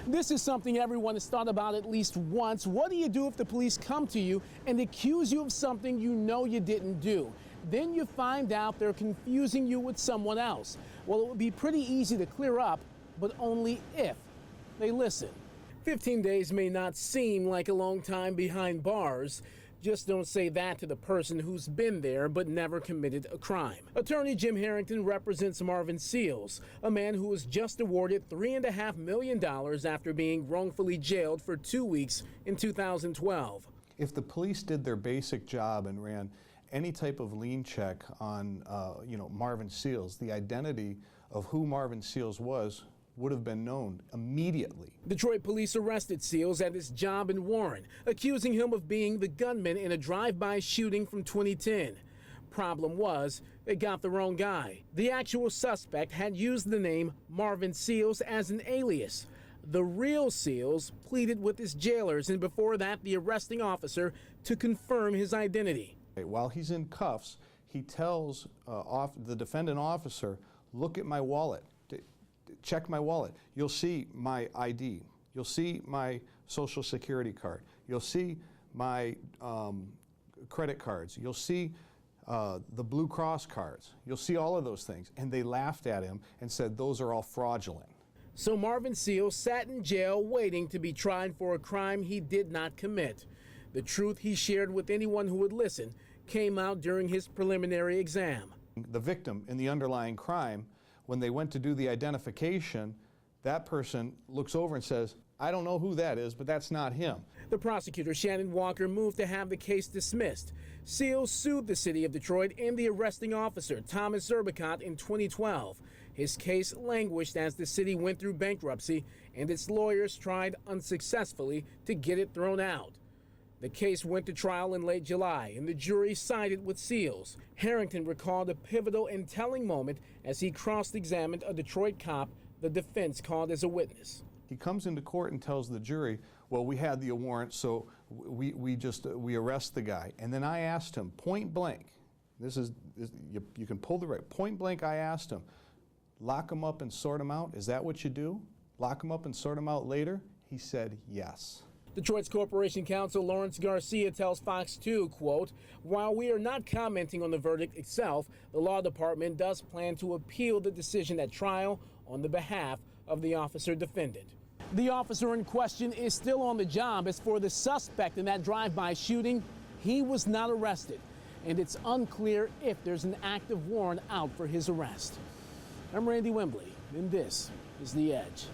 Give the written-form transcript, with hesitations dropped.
This is something everyone has thought about at least once. What do you do if the police come to you and accuse you of something you know you didn't do? Then you find out they're confusing you with someone else. Well, it would be pretty easy to clear up, but only if they listen. 15 days may not seem like a long time behind bars. Just don't say that to the person who's been there but never committed a crime. Attorney Jim Harrington represents Marvin Seals, a man who was just awarded $3.5 million after being wrongfully jailed for 2 weeks in 2012. If the police did their basic job and ran any type of lien check on Marvin Seals, the identity of who Marvin Seals was would have been known immediately. Detroit police arrested Seals at his job in Warren, accusing him of being the gunman in a drive-by shooting from 2010. Problem was, they got the wrong guy. The actual suspect had used the name Marvin Seals as an alias. The real Seals pleaded with his jailers, and before that, the arresting officer to confirm his identity. While he's in cuffs, he tells the defendant officer, look at my wallet. Check my wallet. You'll see my ID. You'll see my Social Security card. You'll see my credit cards. You'll see the Blue Cross cards. You'll see all of those things. And they laughed at him and said those are all fraudulent. So Marvin Seals sat in jail waiting to be tried for a crime he did not commit. The truth he shared with anyone who would listen came out during his preliminary exam. The victim in the underlying crime, when they went to do the identification, that person looks over and says, I don't know who that is, but that's not him. The prosecutor, Shannon Walker, moved to have the case dismissed. Seals sued the city of Detroit and the arresting officer, Thomas Zerbichott, in 2012. His case languished as the city went through bankruptcy and its lawyers tried unsuccessfully to get it thrown out. The case went to trial in late July, and the jury sided with Seals. Harrington recalled a pivotal and telling moment as he cross-examined a Detroit cop the defense called as a witness. He comes into court and tells the jury, well, we had the warrant, so we arrest the guy. And then I asked him, point blank, you can pull the right, point blank I asked him, lock him up and sort him out? Is that what you do? Lock him up and sort him out later? He said yes. Detroit's Corporation Counsel Lawrence Garcia tells Fox 2, quote, while we are not commenting on the verdict itself, the law department does plan to appeal the decision at trial on the behalf of the officer defendant. The officer in question is still on the job. As for the suspect in that drive-by shooting, he was not arrested, and it's unclear if there's an active warrant out for his arrest. I'm Randy Wembley, and this is The Edge.